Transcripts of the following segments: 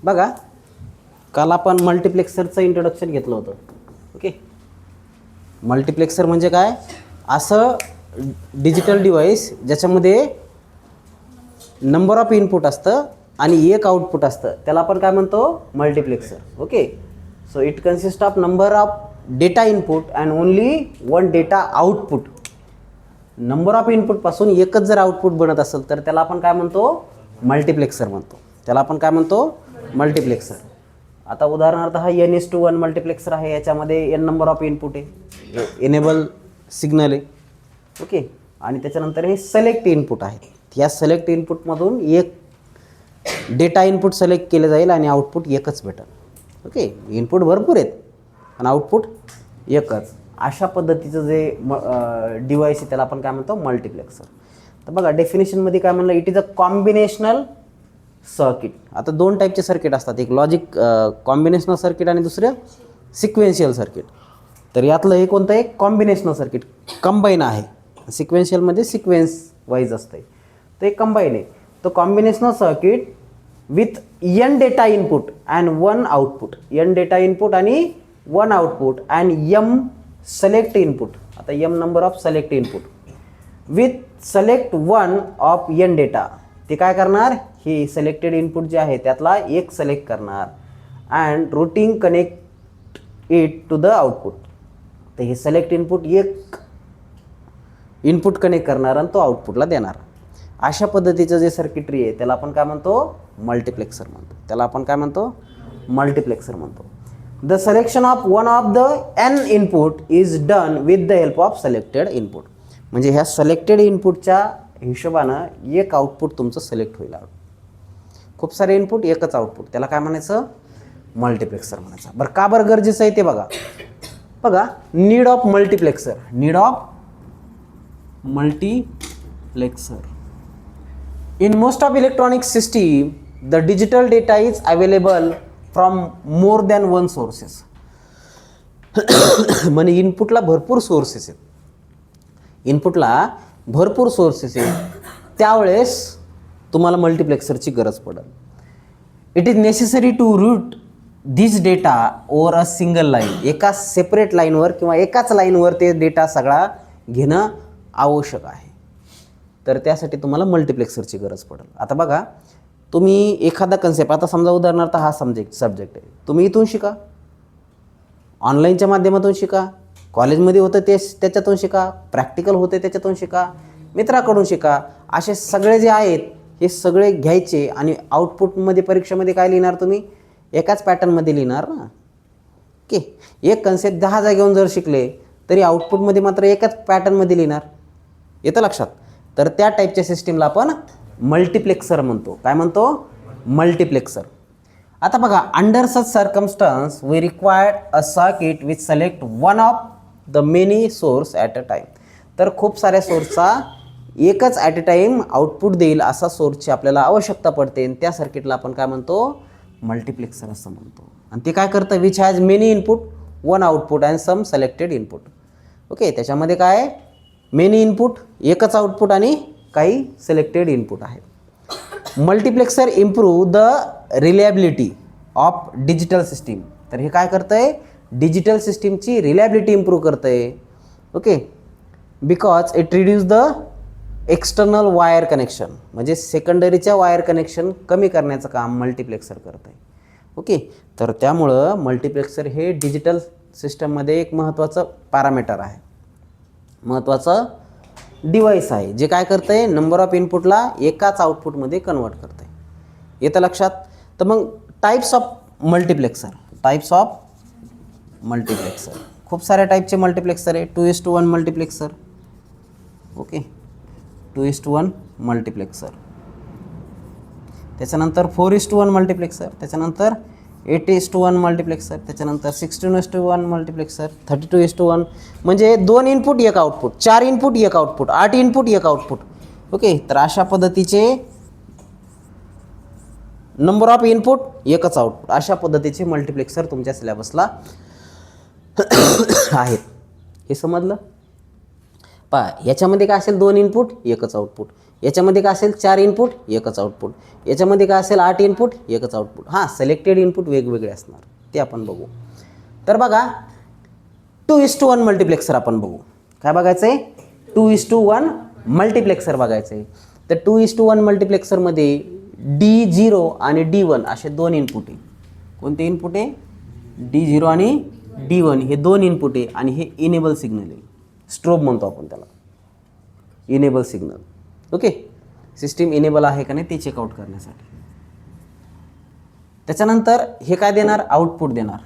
बघा, काल आपण मल्टिप्लेक्सरचं इंट्रोडक्शन घेतलं होतं. ओके, मल्टिप्लेक्सर म्हणजे काय? असं डिजिटल डिव्हाइस ज्याच्यामध्ये नंबर ऑफ इनपुट असतं आणि एक आउटपुट असतं, त्याला आपण काय म्हणतो? Multiplexer. Okay, so it consist of number of data input and only one data output. Number of इनपुटपासून एकच जर आउटपुट बनत असेल तर त्याला आपण काय म्हणतो? मल्टिप्लेक्सर म्हणतो. त्याला आपण काय म्हणतो? मल्टिप्लेक्सर. आता उदाहरणार्थ हा N:1 मल्टिप्लेक्सर आहे. याच्यामध्ये n नंबर ऑफ इनपुट आहे, एनेबल सिग्नल आहे. ओके, आणि त्याच्यानंतर हे सिलेक्ट इनपुट आहे. या सिलेक्ट इनपुटमधून एक डेटा इनपुट सिलेक्ट केले जाईल आणि आउटपुट एकच भेटेल. ओके, इनपुट भरपूर आहेत पण आउटपुट एकच. अशा पद्धतीचं जे डिव्हाइस आहे त्याला आपण काय म्हणतो? मल्टिप्लेक्सर. तर बघा, डेफिनेशनमध्ये काय म्हणलं? It is a combinational circuit. आता दोन टाईपचे सर्किट असतात, एक लॉजिक कॉम्बिनेशनल सर्किट आणि दुसरं सिक्वेन्शियल सर्किट. तर यातलं हे कोणतं आहे? Combinational circuit. कंबाईन आहे. सिक्वेन्शियलमध्ये सिक्वेन्स वाईज असते, तर एक कंबाईन आहे. तो combinational circuit with n data input and one output. n data input आणि one output and m select input. आता m number of select input with select one of n data. ते काय करणार? हे सिलेक्टेड इनपुट जे आहे त्यातला एक सिलेक्ट करणार and routing connect it to the output. तर हे सिलेक्ट इनपुट एक इनपुट कनेक्ट करणार आणि तो आउटपुटला देणार. अशा पद्धतीचं जे सर्किटरी आहे त्याला आपण काय म्हणतो? मल्टिप्लेक्सर म्हणतो. त्याला आपण काय म्हणतो? मल्टिप्लेक्सर म्हणतो. The selection of one of the n input is done with the help of selected input. म्हणजे ह्या सिलेक्टेड इनपुटच्या हिशोबानं एक आउटपुट तुमचं सिलेक्ट होईल. खूप सारे इनपुट, एकच आउटपुट, त्याला काय म्हणायचं? मल्टिप्लेक्सर म्हणायचं. बरं, का बरं गरजेचं आहे ते बघा. बघा, need of multiplexer. Need of multiplexer. In most of electronic system, the digital data is available from more than one sources. म्हणजे इनपुटला भरपूर सोर्सेस आहेत. इनपुटला भरपूर सोर्सेस आहेत, त्यावेळेस तुम्हाला मल्टिप्लेक्सरची गरज पडेल. It is necessary to route this data over a single line. एका सेपरेट लाईनवर किंवा एकाच लाईनवर ते डेटा सगळा घेणं आवश्यक आहे. तर त्यासाठी तुम्हाला मल्टिप्लेक्सरची गरज पडेल. आता बघा, तुम्ही एखादा कन्सेप्ट, आता समजा उदाहरणार्थ हा सब्जेक्ट आहे, तुम्ही इथून शिका, ऑनलाईनच्या माध्यमातून शिका, कॉलेजमध्ये होतं ते त्याच्यातून शिका, प्रॅक्टिकल होते त्याच्यातून शिका, मित्राकडून शिका. असे सगळे जे आहेत हे सगळे घ्यायचे आणि आउटपुटमध्ये परीक्षेमध्ये काय लिहिणार? तुम्ही एकाच पॅटर्नमध्ये लिहिणार ना. ओके, एक कन्सेप्ट 10 जागेहून जर शिकले तरी आउटपुटमध्ये मात्र एकाच पॅटर्नमध्ये लिहिणार. येतं लक्षात? तर त्या टाईपच्या सिस्टीमला आपण मल्टिप्लेक्सर म्हणतो. काय म्हणतो? मल्टिप्लेक्सर. आता बघा, under such circumstances we required a circuit with select one of the many source at a time. तर खूप साऱ्या सोर्सचा एकच ॲट अ टाईम आउटपुट देईल असा सोर्सची आपल्याला आवश्यकता पडते, आणि त्या सर्किटला आपण काय म्हणतो? मल्टिप्लेक्सर असं म्हणतो. आणि ते काय करतं? Which has many input, one output and some selected input. Okay, त्याच्यामध्ये काय? मेनी इनपुट, एकच आउटपुट आणि काही सिलेक्टेड इनपुट आहे. Multiplexer improve the reliability of digital system. तर हे काय करतं आहे? डिजिटल सिस्टीमची रिलायबिलिटी इम्प्रूव्ह करतं आहे. Okay, because it reduce the external wire connection. म्हणजे सेकंडरीच्या वायर कनेक्शन कमी करण्याचं काम मल्टिप्लेक्सर करतं आहे. ओके, तर त्यामुळं मल्टिप्लेक्सर हे डिजिटल सिस्टममध्ये एक महत्त्वाचं पॅरामीटर आहे, महत्त्वाचं डिव्हाइस आहे, जे काय करतं आहे? नंबर ऑफ इनपुटला एकाच आउटपुटमध्ये कन्वर्ट करतं आहे. येतं लक्षात? तर मग types of multiplexer. Types of multiplexer, खूप साऱ्या टाईपचे मल्टिप्लेक्सर आहे. 2:1 मल्टिप्लेक्सर. Okay, 2:1 multiplexer. त्याच्यानंतर 4:1 मल्टिप्लेक्सर. त्याच्यानंतर 8:1 मल्टिप्लेक्सर. त्याच्यानंतर 16:1 मल्टिप्लेक्सर. 32:1. म्हणजे 2 input 1 output, 4 input 1 output, 8 input 1 output. Okay, तर अशा पद्धतीचे नंबर ऑफ इनपुट एकच आउटपुट, अशा पद्धतीचे मल्टिप्लेक्सर तुमच्या सिलेबसला आहेत. हे समजलं? पहा याच्यामध्ये काय असेल 2 इनपुट एकच आउटपुट, याच्यामध्ये काय असेल 4 इनपुट एकच आउटपुट, याच्यामध्ये काय असेल 8 इनपुट एकच आउटपुट. हां सिलेक्टेड इनपुट वेगवेगळे असणार ते आपण बघू. तर बघा 2:1 मल्टिप्लेक्सर आपण बघू. काय बघायचं आहे? 2:1 मल्टिप्लेक्सर बघायचं आहे. तर 2:1 मल्टिप्लेक्सरमध्ये D0 आणि D1 असे 2 इनपुट आहे. कोणते इनपुट आहे? D0 आणि D1 हे 2 इनपुट आहे आणि हे इनेबल सिग्नल आहे. स्ट्रोब म्हणतो आपण त्याला, enable signal. Okay, system enable आहे का नाही ते चेकआउट करण्यासाठी. त्याच्यानंतर हे काय देणार? आउटपुट देणार.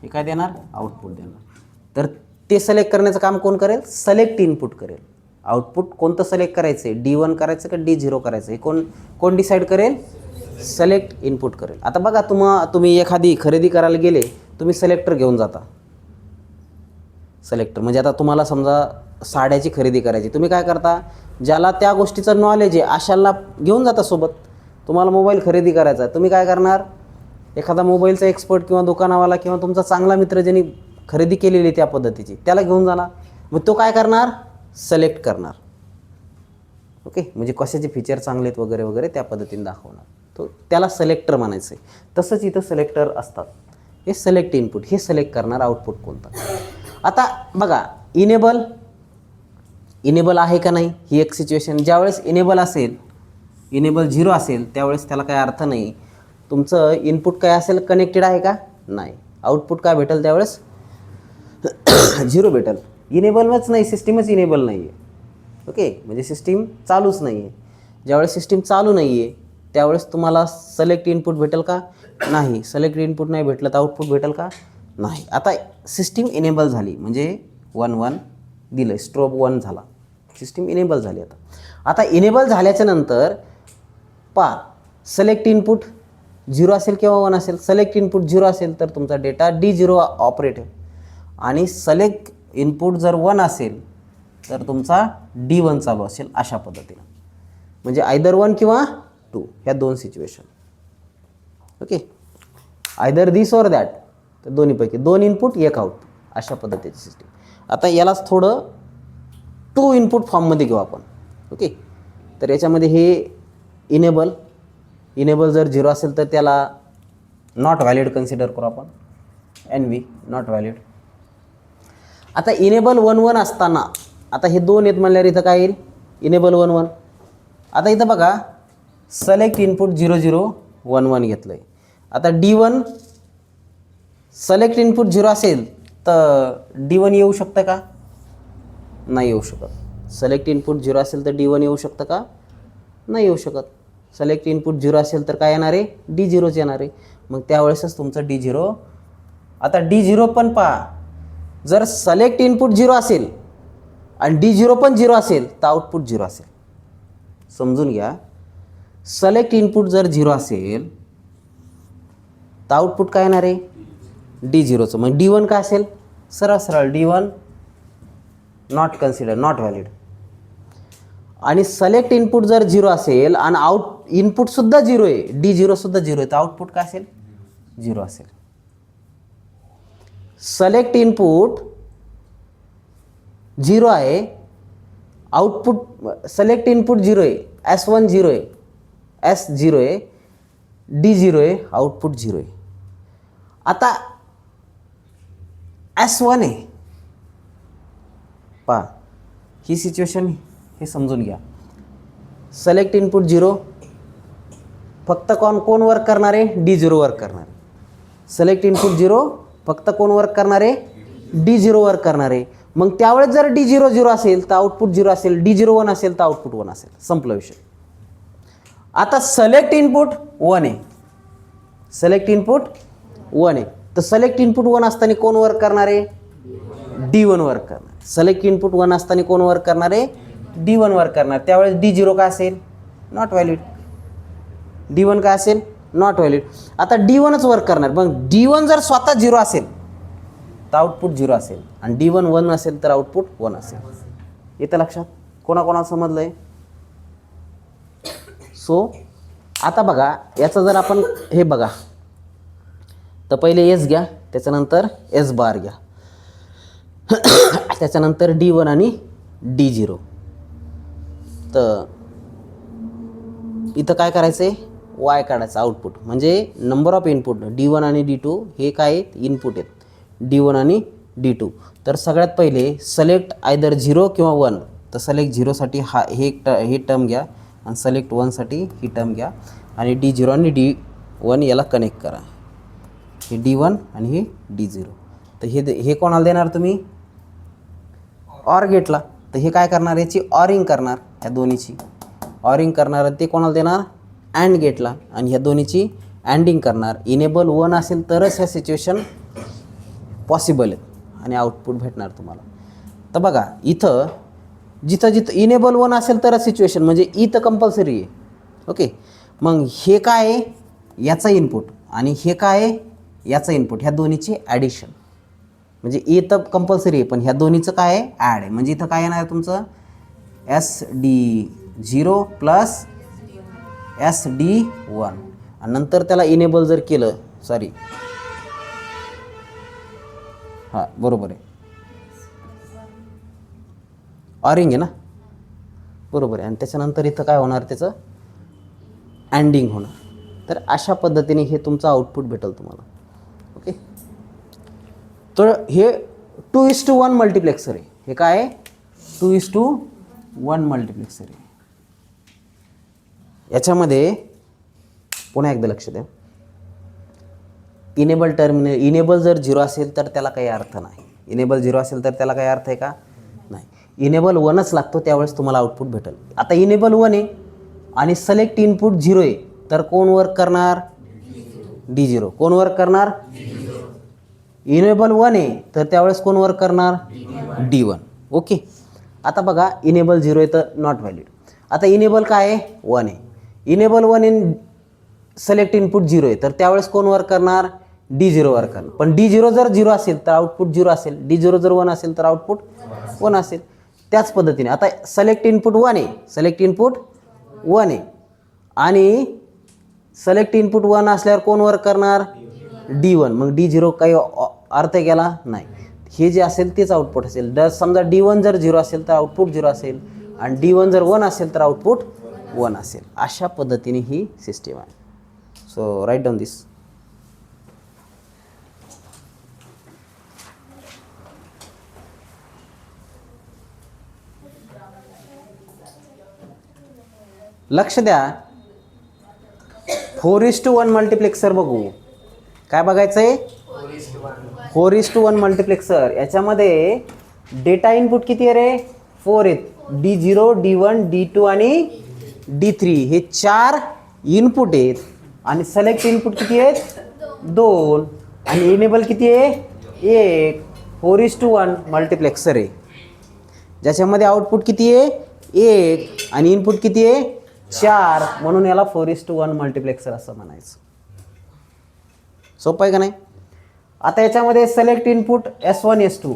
हे काय देणार? आउटपुट देणार. तर ते सिलेक्ट करण्याचं काम कोण करेल? सिलेक्ट इनपुट करेल. आउटपुट कोणतं सिलेक्ट करायचं आहे? D1 करायचं का D0 करायचं हे कोण डिसाईड करेल? सिलेक्ट इनपुट करेल. आता बघा तुम्ही एखादी खरेदी करायला गेले, तुम्ही सिलेक्टर घेऊन जाता. सिलेक्टर म्हणजे आता तुम्हाला समजा साड्याची खरेदी करायची, तुम्ही काय करता? ज्याला त्या गोष्टीचं नॉलेज आहे अशाला घेऊन जाता सोबत. तुम्हाला मोबाईल खरेदी करायचा आहे, तुम्ही काय करणार? एखादा मोबाईलचा एक्सपर्ट किंवा दुकानावाला किंवा तुमचा चांगला मित्र ज्यांनी खरेदी केलेली त्या पद्धतीची त्याला घेऊन जाणार. मग तो काय करणार? सिलेक्ट करणार. ओके, म्हणजे कशाचे फीचर चांगले आहेत वगैरे वगैरे त्या पद्धतीने दाखवणार. तो त्याला सिलेक्टर म्हणायचं आहे. तसंच इथं सिलेक्टर असतात. हे सिलेक्ट इनपुट, हे सिलेक्ट करणार आउटपुट कोणतं. आता बघा इनेबल आहे का नाही ही एक सिच्युएशन. ज्यावेळेस इनेबल असेल, इनेबल 0 असेल त्यावेळेस त्याला काय अर्थ नाही. तुमचं इनपुट काय असेल? कनेक्टेड आहे का? नाही. आउटपुट काय भेटेल त्यावेळेस? 0 भेटेल. इनेबलच नाही, सिस्टीमच इनेबल नाही आहे. ओके, म्हणजे सिस्टीम चालूच नाही आहे. ज्यावेळेस सिस्टीम चालू नाही आहे त्यावेळेस तुम्हाला सिलेक्ट इनपुट भेटेल का? नाही. सिलेक्ट इनपुट नाही भेटलं तर आउटपुट भेटेल का? नाही. आता सिस्टीम इनेबल झाली म्हणजे 1 दिलं, स्ट्रोब 1 झाला, सिस्टीम इनेबल झाली. आता इनेबल झाल्याच्या नंतर पहा सिलेक्ट इनपुट 0 असेल किंवा 1 असेल. सिलेक्ट इनपुट 0 असेल तर तुमचा डेटा D0 ऑपरेट आहे आणि सिलेक्ट इनपुट जर 1 असेल तर तुमचा D1 चालू असेल अशा पद्धतीनं. म्हणजे आयदर 1 किंवा 2 ह्या 2 situation. Okay, either this or that, तर दोन्हीपैकी 2 इनपुट 1 आउटपुट अशा पद्धतीची सिस्टीम. आता यालाच थोडं 2 इनपुट फॉर्ममध्ये घेऊ आपण. ओके, तर याच्यामध्ये हे इनेबल जर 0 असेल तर त्याला नॉट व्हॅलिड कन्सिडर करू आपण. NV not valid. आता इनेबल 1 असताना आता हे 2 आहेत म्हणल्यावर इथं काय येईल? इनेबल 1. आता इथं बघा सिलेक्ट इनपुट 0011 घेतलं आहे. आता D1 सिलेक्ट इनपुट 0 असेल तर D1 येऊ शकतं का? नाही येऊ शकत. सिलेक्ट इनपुट 0 असेल तर D1 येऊ शकतं का? नाही येऊ शकत. सिलेक्ट इनपुट 0 असेल तर काय येणार आहे? D0च येणार आहे. मग त्यावेळेसच तुमचं D0. आता D0 पण पहा, जर सिलेक्ट इनपुट 0 असेल आणि D0 पण 0 असेल तर आउटपुट 0 असेल. समजून घ्या, सिलेक्ट इनपुट जर 0 असेल तर आउटपुट काय येणार आहे? D0चं. मग D1 काय असेल? सरळ D1 not consider, not valid. आणि सिलेक्ट इनपुट जर 0 असेल आणि इनपुटसुद्धा 0 आहे, D0सुद्धा 0 आहे, तर आउटपुट काय असेल? 0 असेल. सिलेक्ट इनपुट 0 आहे, आउटपुट सिलेक्ट इनपुट 0 आहे, S1 0 आहे, S 0 आहे, D0 आहे, आउटपुट 0 आहे. आता S1 आहे पहा, ही सिच्युएशन हे समजून घ्या. सिलेक्ट इनपुट 0, फक्त कोण वर्क करणार आहे? D0 वर्क करणार आहे. सिलेक्ट इनपुट 0, फक्त कोण वर्क करणार आहे? D0 वर्क करणार आहे. मग त्यावेळेस जर D0 0 असेल तर आउटपुट 0 असेल, D0 1 असेल तर आउटपुट 1 असेल. संपला विषय. आता सिलेक्ट इनपुट 1 आहे, सिलेक्ट इनपुट 1 आहे, तर सिलेक्ट इनपुट 1 असताना कोण वर्क करणार आहे? D1 वर्क करणार. सिलेक्ट इनपुट 1 असताना कोण वर्क करणार आहे? D1 वर्क करणार. त्यावेळेस D0 काय असेल? Not valid. D1 काय असेल? Not valid. आता D1च वर्क करणार. मग D1 जर स्वतः 0 असेल तर आउटपुट 0 असेल आणि D1 1 असेल तर आउटपुट 1 असेल. येतं लक्षात? कोणाकोणाला समजलं आहे? सो आता बघा, याचं जर आपण हे बघा तर पहिले S घ्या, त्याच्यानंतर S बार घ्या, त्याच्यानंतर D1 आणि D0. तर इथं काय करायचं आहे, वाय काढायचं आउटपुट, म्हणजे नंबर ऑफ इनपुट D1 आणि D2 हे काय आहेत, इनपुट आहेत D1 आणि D2. तर सगळ्यात पहिले सिलेक्ट आयदर 0 किंवा 1. तर सिलेक्ट 0साठी हे टर्म घ्या आणि सिलेक्ट 1साठी ही टर्म घ्या आणि D0 आणि D1 याला कनेक्ट करा. हे D1 आणि हे D0. तर हे कोणाला देणार तुम्ही, ऑर गेटला. तर हे काय करणार, याची ऑरिंग करणार, ह्या दोन्हीची ऑरिंग करणार. ते कोणाला देणार, अँड गेटला. आणि ह्या दोन्हीची अँडिंग करणार. इनेबल 1 असेल तरच ह्या सिच्युएशन पॉसिबल आहेत आणि आउटपुट भेटणार तुम्हाला. तर बघा इथं जिथं इनेबल 1 असेल तरच सिच्युएशन, म्हणजे इथं कंपल्सरी आहे. ओके, मग हे काय आहे, याचा इनपुट, आणि हे काय आहे, याचा इनपुट, ह्या दोन्हीची ॲडिशन. म्हणजे इथं कंपल्सरी आहे, पण ह्या दोन्हीचं काय आहे, ॲड आहे. म्हणजे इथं काय येणार आहे तुमचं, SD0 प्लस SD1. आणि नंतर त्याला इनेबल जर केलं, सॉरी हां बरोबर आहे, ऑरिंग आहे ना, बरोबर आहे. आणि त्याच्यानंतर इथं काय होणार, त्याचं अँडिंग होणार. तर अशा पद्धतीने हे तुमचं आउटपुट भेटेल तुम्हाला. ओके, तर हे 2:1 मल्टिप्लेक्सर आहे. हे काय आहे, 2:1 मल्टिप्लेक्सर आहे. याच्यामध्ये पुन्हा एकदा लक्ष द्या, इनेबल टर्मिनल, इनेबल जर 0 असेल तर त्याला काही अर्थ नाही. इनेबल 0 असेल तर त्याला काही अर्थ आहे का, नाही. इनेबल 1च लागतो, त्यावेळेस तुम्हाला आउटपुट भेटेल. आता इनेबल 1 आहे आणि सिलेक्ट इनपुट 0 आहे, तर कोण वर्क करणार, D0. कोण वर्क करणार, इनेबल 1 आहे तर त्यावेळेस कोण वर्क करणार, D1. ओके, आता बघा इनेबल 0 आहे तर नॉट व्हॅलिड. आता इनेबल काय आहे, 1 आहे. इनेबल 1 इन सिलेक्ट इनपुट 0 आहे, तर त्यावेळेस कोण वर्क करणार, D0 वर्क करणार. पण D0 जर 0 असेल तर आउटपुट 0 असेल, D0 जर 1 असेल तर आउटपुट 1 असेल. त्याच पद्धतीने आता सिलेक्ट इनपुट 1 आहे, सिलेक्ट इनपुट 1 आहे आणि सिलेक्ट इनपुट 1 असल्यावर कोण वर्क करणार, D1. मग D0 काही अर्थ गेला नाही. हे जे असेल तेच आउटपुट असेल. समजा D1 जर 0 असेल तर आउटपुट 0 असेल आणि D1 जर 1 असेल तर आउटपुट 1 असेल. अशा पद्धतीने ही सिस्टीम आहे. सो राईट डाऊन दिस. लक्ष द्या, 4:1 मल्टिप्लेक्सर बघू. काय बघायचं आहे, 4:1 मल्टिप्लेक्सर. याच्यामध्ये डेटा इनपुट किती आहे रे, 4 आहेत. D0, D1, D2 आणि D3 हे 4 इनपुट आहेत. आणि सिलेक्ट इनपुट किती आहेत, 2. आणि इनेबल किती आहे, 1. 4:1 मल्टिप्लेक्सर आहे, ज्याच्यामध्ये आउटपुट किती आहे, 1 आणि इनपुट किती आहे, 4. म्हणून याला 4:1 मल्टिप्लेक्सर असं म्हणायचं. सोपं आहे का नाही. आता याच्यामध्ये सिलेक्ट इनपुट S1 S2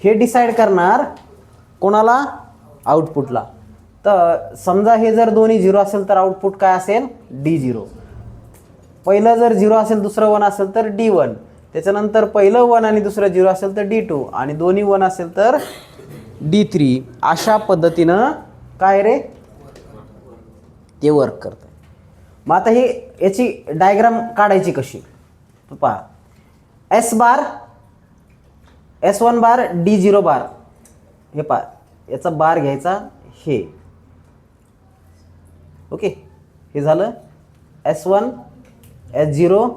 हे डिसाईड करणार कोणाला, आउटपुटला. तर समजा हे जर दोन्ही 0 असेल तर आउटपुट काय असेल, D0. पहिलं जर 0 असेल दुसरं 1 असेल तर D1. त्याच्यानंतर पहिलं 1 आणि दुसरं 0 असेल तर D2 आणि दोन्ही 1 असेल तर D3. अशा पद्धतीनं काय रे ते वर्क करतं. मग आता हे याची डायग्राम काढायची कशी, पहा. S बार, S1 बार, D0 बार. हे पहा, याचा बार घ्यायचा हे. ओके, हे झालं S1 S0.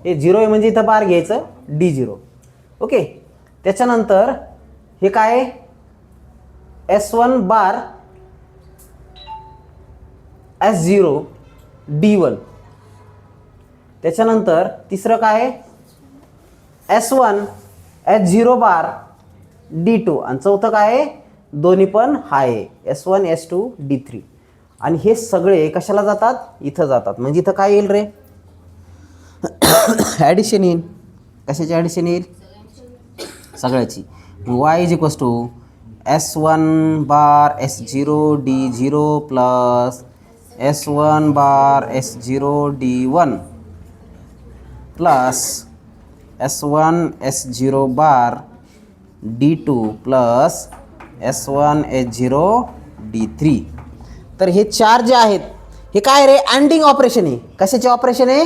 हे 0 आहे म्हणजे इथं बार घ्यायचं D0. ओके, त्याच्यानंतर हे काय आहे, S1 बार S0 D1. त्याच्यानंतर तिसरं काय आहे, S1 S0 बार D2. आणि चौथं काय आहे, दोन्ही पण हाय आहे, S1 S2 D3. आणि हे सगळे कशाला जातात, इथं जातात. म्हणजे इथं काय येईल रे, ॲडिशन येईल. कशाची ॲडिशन येईल, सगळ्याची. Y = S1 बार S0 D0 प्लस S1 बार S0 D1 plus S1 S0 bar D2 plus S1 H0 D3. तर हे 4 जे आहेत हे काय रे अँडिंग ऑपरेशन आहे. कशाचे ऑपरेशन आहे?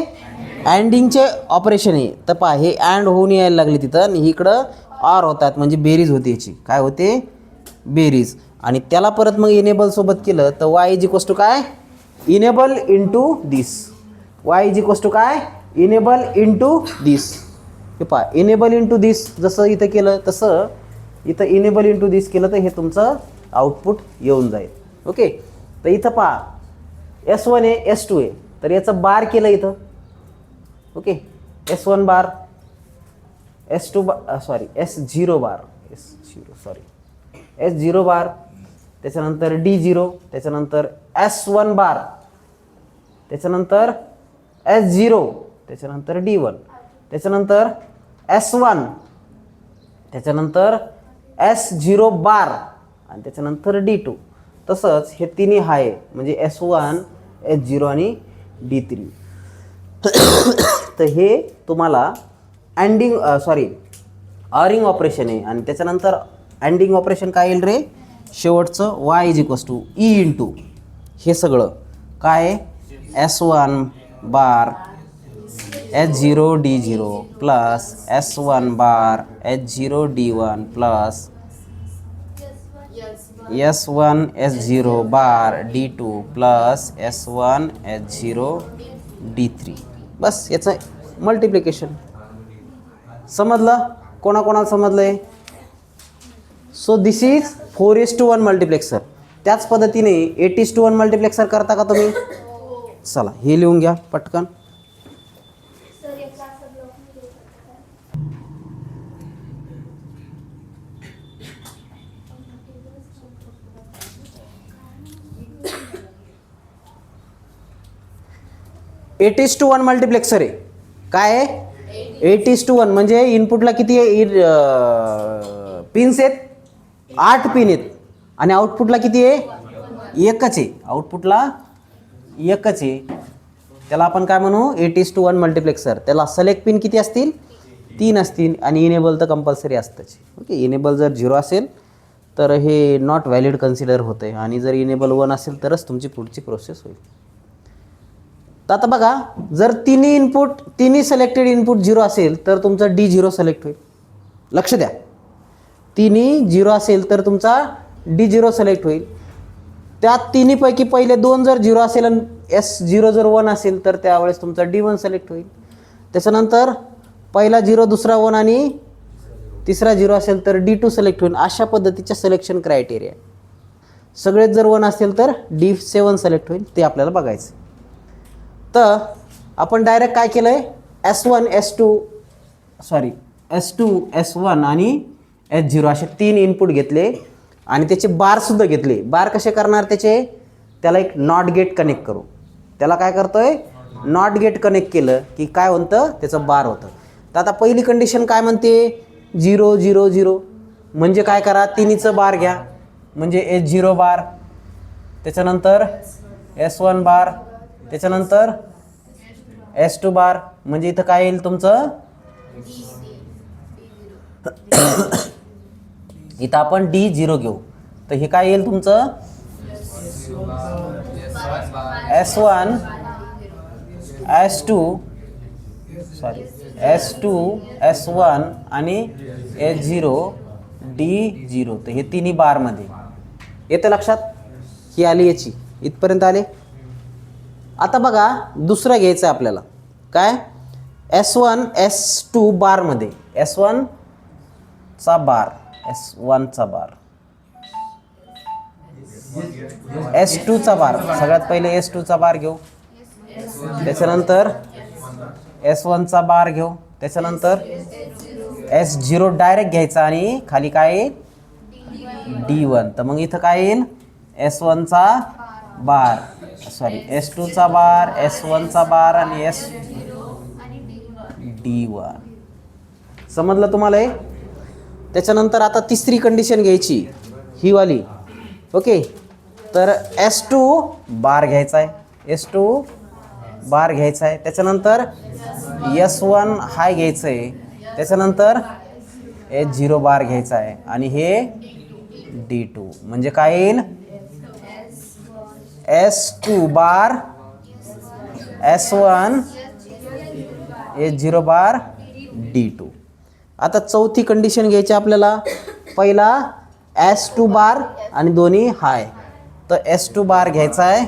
अँडिंगचे ऑपरेशन आहे. तर पहा हे अँड होऊन यायला लागले तिथं आणि इकडं ऑर होतात म्हणजे बेरीज होते याची. काय होते? बेरीज. आणि त्याला परत मग इनेबल सोबत केलं तर वाय इज इक्वल्स टू काय? Enable into this. Y is equals to काय? Enable into this. हे पहा इनेबल इंटू दिस जसं इथं केलं तसं इथं इनेबल इंटू दिस केलं तर हे तुमचं आउटपुट येऊन जाईल. ओके. तर इथं पहा S1 आहे S2 आहे तर याचं बार केलं इथं. ओके. S1 बार S2 बार S0 बार S0 बार त्याच्यानंतर D0 त्याच्यानंतर S1 बार त्याच्यानंतर S0 त्याच्यानंतर D1 त्याच्यानंतर S1 त्याच्यानंतर S0 बार आणि त्याच्यानंतर D2. तसंच हे तिन्ही आहे म्हणजे S1 S0 आणि D3. तर हे तुम्हाला ऑरिंग ऑपरेशन आहे आणि त्याच्यानंतर अँडिंग ऑपरेशन काय येईल रे? शेवटचं y is equals to E into हे सगळं काय S1 bar H0 D0 plus S1 bar H0 D1 plus S1 S0 bar D2 plus S1 H0 D3. बस याचं मल्टिप्लिकेशन. समजलं? कोणाकोणाला समजलंय? So this is 4:1 multiplexer. त्याच पद्धतीने 8:1 मल्टिप्लेक्सर करता का तुम्ही? चला हे लिहून घ्या पटकन. Eight is to one multiplexer आहे. काय आहे? 8:1 म्हणजे इनपुटला किती पिन्स आहेत? 8 पिन आहेत आणि आउटपुटला किती आहे? एकच आहे. आउटपुटला एकच आहे. त्याला आपण काय म्हणू? 8:1 मल्टिप्लेक्सर. त्याला सिलेक्ट पिन किती असतील? 3 असतील आणि इनेबल तर कंपल्सरी असतंच. ओके. इनेबल जर 0 असेल तर हे नॉट व्हॅलिड कन्सिडर होतं आहे आणि जर इनेबल 1 असेल तरच तुमची पुढची प्रोसेस होईल. तर आता बघा जर तिन्ही सिलेक्टेड इनपुट 0 असेल तर तुमचा D0 सिलेक्ट होईल. लक्ष द्या. तिन्ही 0 असेल तर तुमचा D0 सिलेक्ट होईल. त्या तिन्हीपैकी पहिले 2 जर 0 असेल आणि S0 जर 1 असेल तर त्यावेळेस तुमचा D1 सिलेक्ट होईल. त्याच्यानंतर पहिला 0 दुसरा 1 आणि तिसरा 0 असेल तर D2 सिलेक्ट होईल. अशा पद्धतीच्या सिलेक्शन क्रायटेरिया. सगळेच जर 1 असेल तर D7 सिलेक्ट होईल. ते आपल्याला बघायचं. तर आपण डायरेक्ट काय केलं आहे? S2 S1 आणि S0 असे 3 इनपुट घेतले आणि त्याचे बारसुद्धा घेतले. बार कसे करणार त्याचे? त्याला एक नॉट गेट कनेक्ट करू. त्याला काय करतोय? नॉट गेट कनेक्ट केलं की काय होतं? त्याचं बार होतं. तर आता पहिली कंडिशन काय म्हणते? 0 0 0 म्हणजे काय करा? तिन्हीचं बार घ्या म्हणजे S0 बार त्याच्यानंतर S1 बार त्याच्यानंतर S2 बार म्हणजे इथं काय येईल तुमचं? इथं आपण D0 घेऊ तर हे काय येईल तुमचं? S1 S2 S1 आणि S0 D0. तर हे तिन्ही बारमध्ये येतं. लक्षात? ही आली याची इथपर्यंत आले. आता बघा दुसरं घ्यायचं आहे आपल्याला. काय? S1 S2 बारमध्ये S1 चा बार S2 चा बार. सगळ्यात पहिले S2 चा बार घेऊ त्याच्यानंतर S1 चा बार घेऊ त्याच्यानंतर S0 डायरेक्ट घ्यायचा आणि खाली काय येईल? D1. तर मग इथं काय येईल? S1 चा बार S2 चा बार S1 चा बार आणि D1. समजलं तुम्हाला? त्याच्यानंतर आता तिसरी कंडिशन घ्यायची ही वाली. ओके. तर S2 बार घ्यायचा आहे. S2 बार घ्यायचा आहे. त्याच्यानंतर S1 हाय घ्यायचं आहे. त्याच्यानंतर S0 बार घ्यायचा आहे आणि हे D2 म्हणजे काय येईल S2 बार S1 S0 बार D2. आता चौथी कंडिशन घ्यायची आपल्याला. पहिला S2 बार आणि दोन्ही हाय, तर S2 बार घ्यायचा आहे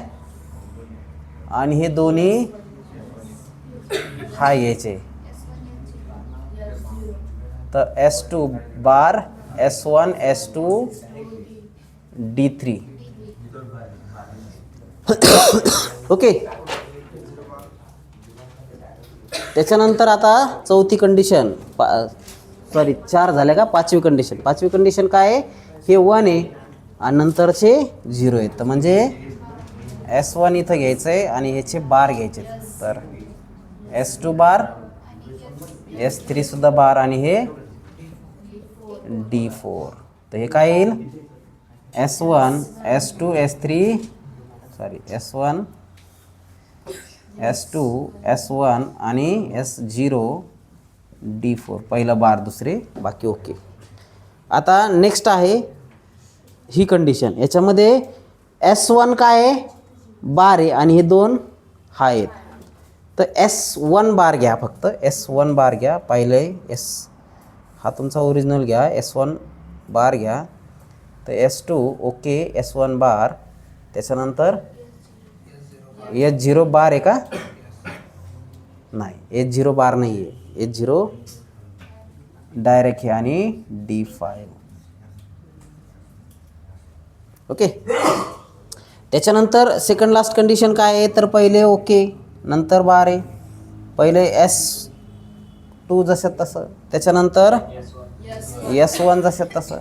आणि हे दोन्ही हाय घ्यायचे. तर S2 बार S1 S2 D3. ओके. त्याच्यानंतर आता चौथी कंडिशन, सॉरी 4 झाल्या का, पाचवी कंडिशन काय आहे, हे 1 आहे आणि नंतरचे 0 आहेत. तर म्हणजे S1 इथं घ्यायचं आहे आणि ह्याचे बार घ्यायचे. तर S2 बार S3 सुद्धा बार आणि हे D4. तर हे काय येईल S1 S2 S3 sorry S1 S2 S1 आणि S0 D4. पहिला बार, दुसरे बाकी ओके. आता नेक्स्ट आहे ही कंडिशन. याच्यामध्ये S1 काय आहे, बार आहे आणि हे दोन हाय आहेत. तर S1 बार घ्या, फक्त S1 बार घ्या. पहिले S हा तुमचा ओरिजिनल घ्या, S1 बार घ्या. तर S2 ओके, S1 बार. त्याच्यानंतर S0 बार आहे का, नाही S0 बार नाही आहे, S0 डायरेक्ट हे आणि D5. ओके. त्याच्यानंतर सेकंड लास्ट कंडिशन काय आहे, तर पहिले ओके नंतर बार आहे. पहिले S2 जसं तसं, त्याच्यानंतर S1 जसं तसं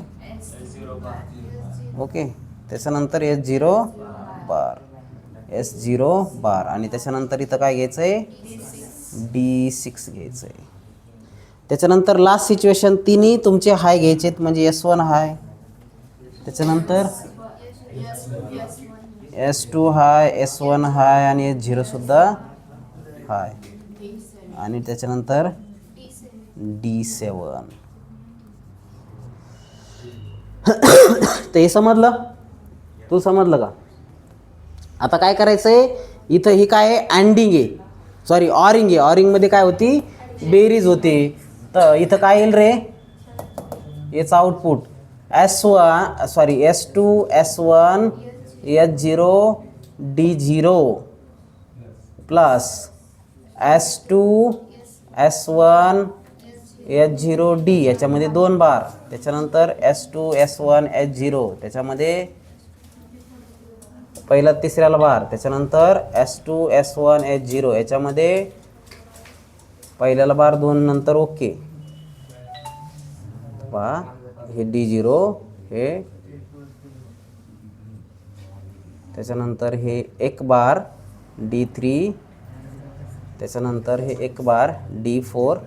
ओके. त्याच्यानंतर S0 बार S0 बार आणि त्याच्यानंतर इथं काय घ्यायचं आहे, D6 घ्यायचं आहे. त्याच्यानंतर लास्ट सिच्युएशन तिन्ही तुमचे हाय घ्यायचे आहेत, म्हणजे S1 हाय, त्याच्यानंतर S2 हाय, S1 हाय आणि S0 सुद्धा हाय आणि त्याच्यानंतर D7. तर हे समजलं, तू समजलं का. आता काय करायचं आहे, इथं ही काय आहे, अँडिंग आहे, सॉरी ऑरिंग आहे. ऑरिंगमध्ये काय होती, बेरीज होते. तर इथं काय येईल रे, याचं output S1 sorry S2 S1 S0 D0 plus S2 S1 S0 D, याच्यामध्ये 2 बार. त्याच्यानंतर S2 S1 S0, त्याच्यामध्ये पहिला तिसऱ्याला बार. त्याच्यानंतर S2 S1 S0, याच्यामध्ये पहिल्याला बार, 2 नंतर ओके. पहा हे D0 हे, त्याच्यानंतर हे 1 बार D3, त्याच्यानंतर हे 1 बार D4.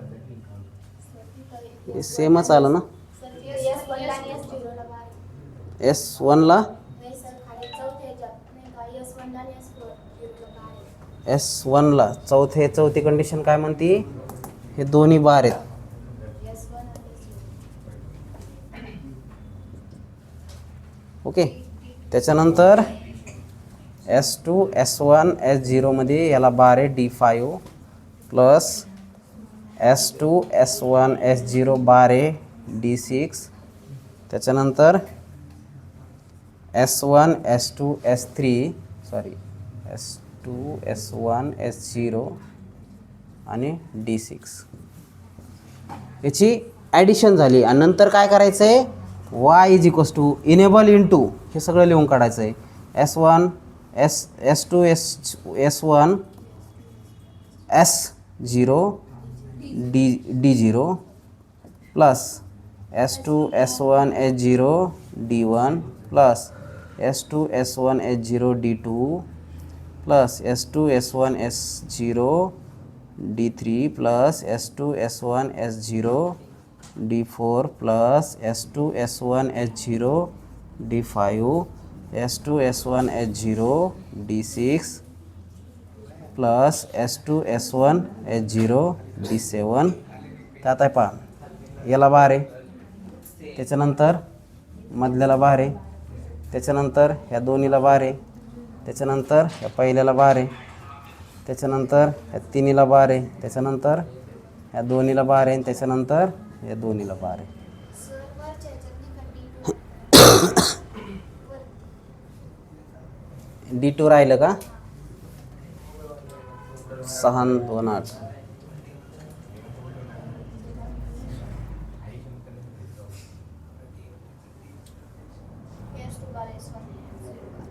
हे सेमच आलं ना. S1ला S1ला चौथी कंडिशन काय म्हणते, हे दोन्ही बार आहेत. ओके. त्याच्यानंतर S2 S1 S0 मध्ये याला बार आहे D5 plus S2 S1 S0 बार आहे D6. त्याच्यानंतर S1 S2 S3 sorry S2 S1 S0 आणि D6. याची ॲडिशन झाली आणि नंतर काय करायचं आहे, y is equals to enable into हे सगळं लिहून काढायचं आहे. S1 S2 S1 S0 D0 plus S2 S1 S0 D1 plus S2 S1 S0 D2 plus S2 S1 S0 D3 plus S2 S1 S0 D4 plus S2 S1 S0 D5 S2 S1 S0 D6 plus S2 S1 S0 D7. तर आता पहा याला बार आहे, त्याच्यानंतर मधल्याला बार आहे, त्याच्यानंतर ह्या दोन्हीला बार आहे, त्याच्यानंतर ह्या पहिल्याला बार आहे, त्याच्यानंतर ह्या तिन्हीला बार आहे, त्याच्यानंतर ह्या दोन्हीला बार आहे, त्याच्यानंतर या दोन्हीला बार आहे. D2 राहिलं का? 6 आणि 2 8.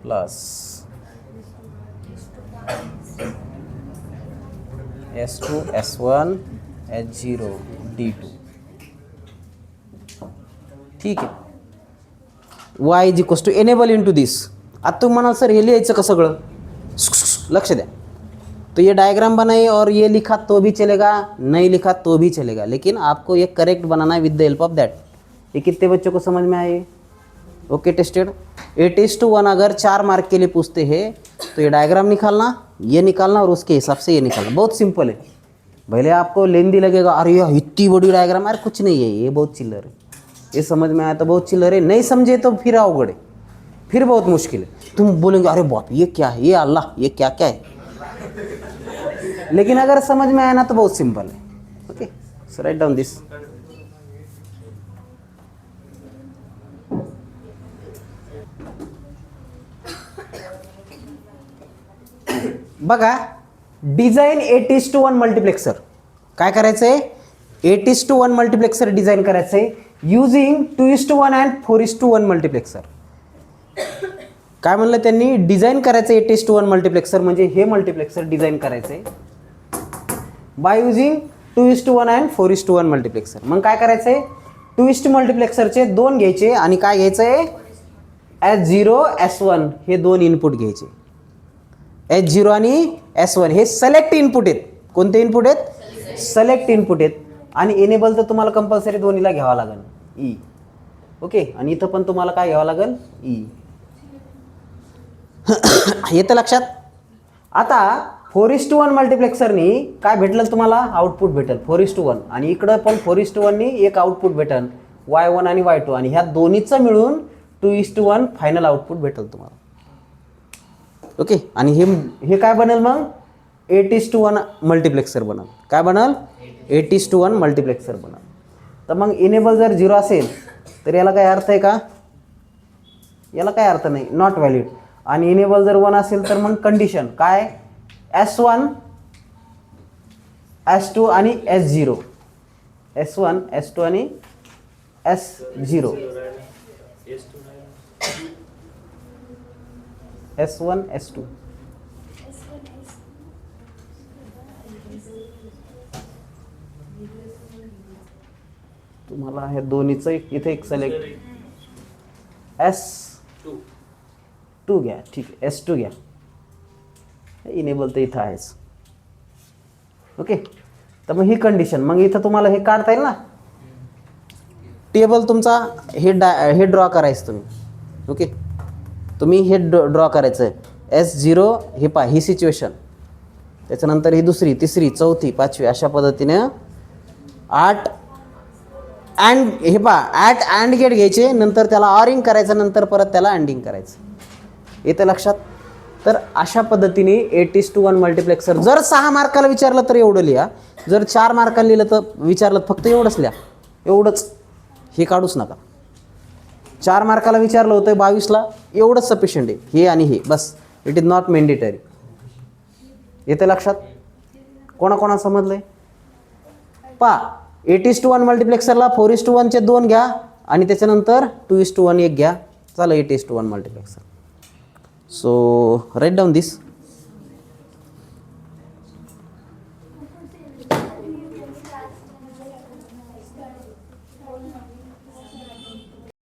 Plus S2 S1 H0 D2. ठीक आहे. y is equals to enable into this. आता तुम्ही म्हणाल सर हे लिहायचं का सगळं? लक्ष द्या. तो ये डायग्राम बनाइए और ये लिखा तो भी चलेगा, नहीं लिखा तो भी चलेगा, लेकिन आपको ये करेक्ट बनाना है विद द हेल्प ऑफ दैट. ये कितने बच्चों को समझ में आए? Okay tested. 8:1 अगर 4 मार्क के लिए पूछते हैं तो ये डायग्राम निकालना, ये निकालना और उसके हिसाब से ये निकालना. बहुत सिंपल है. भले आपको लेंदी लगेगा, अरे यार इतनी बड़ी डायग्राम, अरे कुछ नहीं है, ये बहुत चिल्लर है. ये समझ में आया तो बहुत चिल्लर है, नहीं समझे तो फिर अवगढ़ है, फिर बहुत मुश्किल है. तुम बोलेंगे अरे बाप ये क्या है, ये अल्लाह ये क्या क्या है. लेकिन अगर समझ में आया ना तो बहुत सिंपल है. ओके, सो राइट डाउन दिस. बघा, डिझाईन 8:1 मल्टिप्लेक्सर. काय करायचं आहे? 8:1 मल्टिप्लेक्सर डिझाईन करायचं आहे युजिंग 2:1 अँड 4:1 मल्टिप्लेक्सर. काय म्हणलं त्यांनी? डिझाईन करायचं 8:1 मल्टिप्लेक्सर, म्हणजे हे मल्टिप्लेक्सर डिझाईन करायचं आहे बाय युजिंग 2:1 अँड 4:1 मल्टिप्लेक्सर. मग काय करायचं आहे? 2:1 मल्टिप्लेक्सरचे 2 घ्यायचे आणि काय घ्यायचं आहे? S0 S1 हे 2 इनपुट घ्यायचे. H0 आणि S1 हे सिलेक्ट इनपुट आहेत. कोणते इनपुट आहेत? सिलेक्ट इनपुट आहेत. आणि एनेबल तर तुम्हाला कंपल्सरी दोन्हीला घ्यावा लागेल ई. ओके, आणि इथं पण तुम्हाला काय घ्यावं लागेल? ई. येतं लक्षात? आता 4:1 मल्टिप्लेक्सरनी काय भेटलं तुम्हाला? आउटपुट भेटेल 4:1, आणि इकडं पण 4:1नी एक आउटपुट भेटेल Y1 आणि Y2, आणि ह्या दोन्हीचं मिळून 2:1 फायनल आउटपुट भेटेल तुम्हाला. ओके, आणि हे काय बनेल मग? 8:1 मल्टिप्लेक्सर बनल. काय बनल? 8:1 मल्टिप्लेक्सर बनल. तर मग इनेबल जर 0 असेल तर याला काय अर्थ आहे का? याला काय अर्थ नाही, नॉट व्हॅलिड. आणि इनेबल जर 1 असेल तर मग कंडिशन काय? S1 S2 आणि S0. S1 S2 आणि S0. S1 S2. तुम्हाला हे दोन्हीचं इथे एक सिलेक्ट S2 घ्या. ठीक आहे, S2 घ्या. इनेबल तर इथं आहेच. ओके, तर मग ही कंडिशन, मग इथं तुम्हाला हे काढता येईल ना टेबल तुमचा. हे ड्रॉ करायचं तुम्ही. ओके, तुम्ही हे ड्रॉ करायचं आहे. S0 हे पहा, ही सिच्युएशन, त्याच्यानंतर ही दुसरी, तिसरी, चौथी, पाचवी, अशा पद्धतीने 8 अँड हे पहा 8 अँड गेट घ्यायचे, नंतर त्याला ऑरिंग करायचं, नंतर परत त्याला अँडिंग करायचं. येतं लक्षात? तर अशा पद्धतीने 8:1 मल्टिप्लेक्सर. जर 6 मार्काला विचारलं तर एवढं लिहा, जर 4 मार्काला लिहिलं तर विचारलं फक्त एवढंच लिहा. एवढंच, हे काढूच नका. 4 मार्काला विचारलं होतं 22ला, एवढंच सफिशियंट आहे, हे आणि हे बस. It is not mandatory. येतं लक्षात? कोणाकोणा समजलंय? पहा, 8:1 मल्टिप्लेक्सरला 4:1चे 2 घ्या आणि त्याच्यानंतर 2:1 एक घ्या. चला 8:1 मल्टिप्लेक्सर. सो राईट डाऊन दिस.